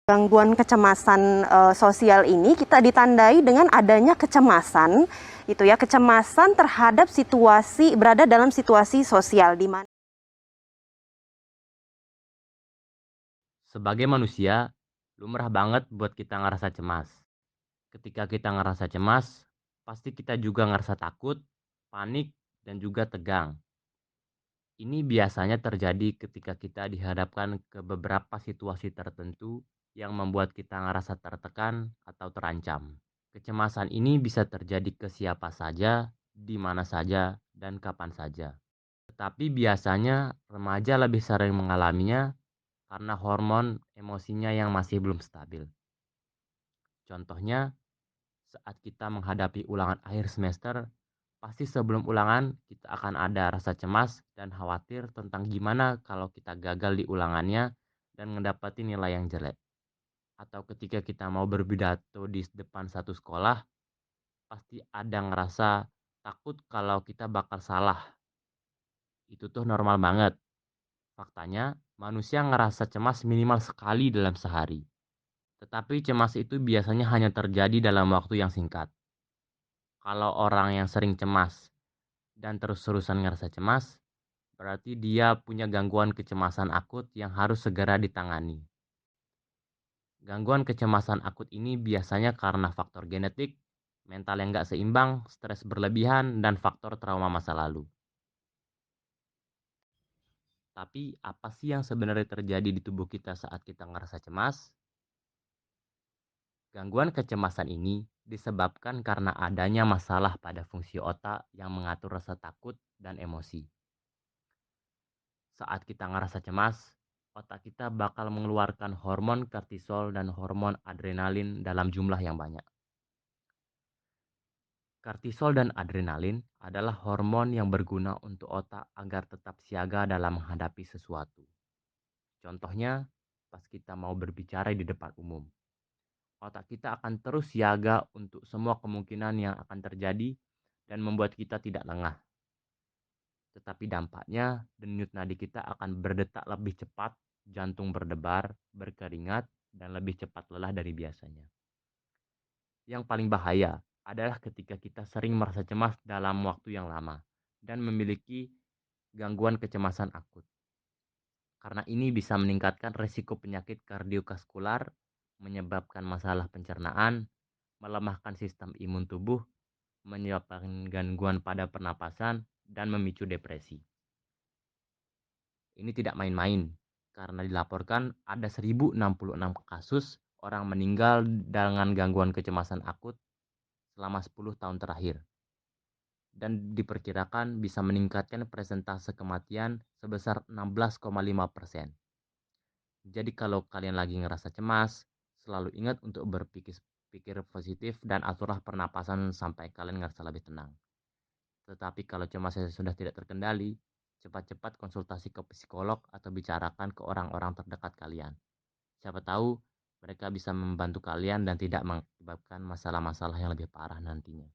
Gangguan kecemasan sosial ini kita ditandai dengan adanya kecemasan, itu ya, kecemasan terhadap situasi berada dalam situasi sosial di mana Sebagai manusia, lumrah banget buat kita ngerasa cemas. Ketika kita ngerasa cemas, pasti kita juga ngerasa takut, panik, dan juga tegang. Ini biasanya terjadi ketika kita dihadapkan ke beberapa situasi tertentu yang membuat kita ngerasa tertekan atau terancam. Kecemasan ini bisa terjadi ke siapa saja, di mana saja, dan kapan saja. Tetapi biasanya remaja lebih sering mengalaminya karena hormon emosinya yang masih belum stabil. Contohnya, saat kita menghadapi ulangan akhir semester, pasti sebelum ulangan kita akan ada rasa cemas dan khawatir tentang gimana kalau kita gagal di ulangannya dan mendapati nilai yang jelek. Atau ketika kita mau berpidato di depan satu sekolah, pasti ada ngerasa takut kalau kita bakal salah. Itu tuh normal banget. Faktanya, manusia ngerasa cemas minimal sekali dalam sehari. Tetapi cemas itu biasanya hanya terjadi dalam waktu yang singkat. Kalau orang yang sering cemas dan terus-terusan ngerasa cemas, berarti dia punya gangguan kecemasan akut yang harus segera ditangani. Gangguan kecemasan akut ini biasanya karena faktor genetik, mental yang gak seimbang, stres berlebihan, dan faktor trauma masa lalu. Tapi apa sih yang sebenarnya terjadi di tubuh kita saat kita ngerasa cemas? Gangguan kecemasan ini disebabkan karena adanya masalah pada fungsi otak yang mengatur rasa takut dan emosi. Saat kita ngerasa cemas, otak kita bakal mengeluarkan hormon kortisol dan hormon adrenalin dalam jumlah yang banyak. Kortisol dan adrenalin adalah hormon yang berguna untuk otak agar tetap siaga dalam menghadapi sesuatu. Contohnya, pas kita mau berbicara di depan umum. Otak kita akan terus siaga untuk semua kemungkinan yang akan terjadi dan membuat kita tidak lengah. Tetapi dampaknya, denyut nadi kita akan berdetak lebih cepat, jantung berdebar, berkeringat, dan lebih cepat lelah dari biasanya. Yang paling bahaya adalah ketika kita sering merasa cemas dalam waktu yang lama dan memiliki gangguan kecemasan akut. Karena ini bisa meningkatkan risiko penyakit kardiovaskular, menyebabkan masalah pencernaan, melemahkan sistem imun tubuh, menyebabkan gangguan pada pernapasan, dan memicu depresi. Ini tidak main-main, karena dilaporkan ada 1066 kasus orang meninggal dengan gangguan kecemasan akut selama 10 tahun terakhir. Dan diperkirakan bisa meningkatkan persentase kematian sebesar 16,5%. Jadi kalau kalian lagi ngerasa cemas, selalu ingat untuk berpikir positif dan aturlah pernapasan sampai kalian ngerasa lebih tenang. Tetapi kalau cemasnya sudah tidak terkendali, cepat-cepat konsultasi ke psikolog atau bicarakan ke orang-orang terdekat kalian. Siapa tahu mereka bisa membantu kalian dan tidak mengakibatkan masalah-masalah yang lebih parah nantinya.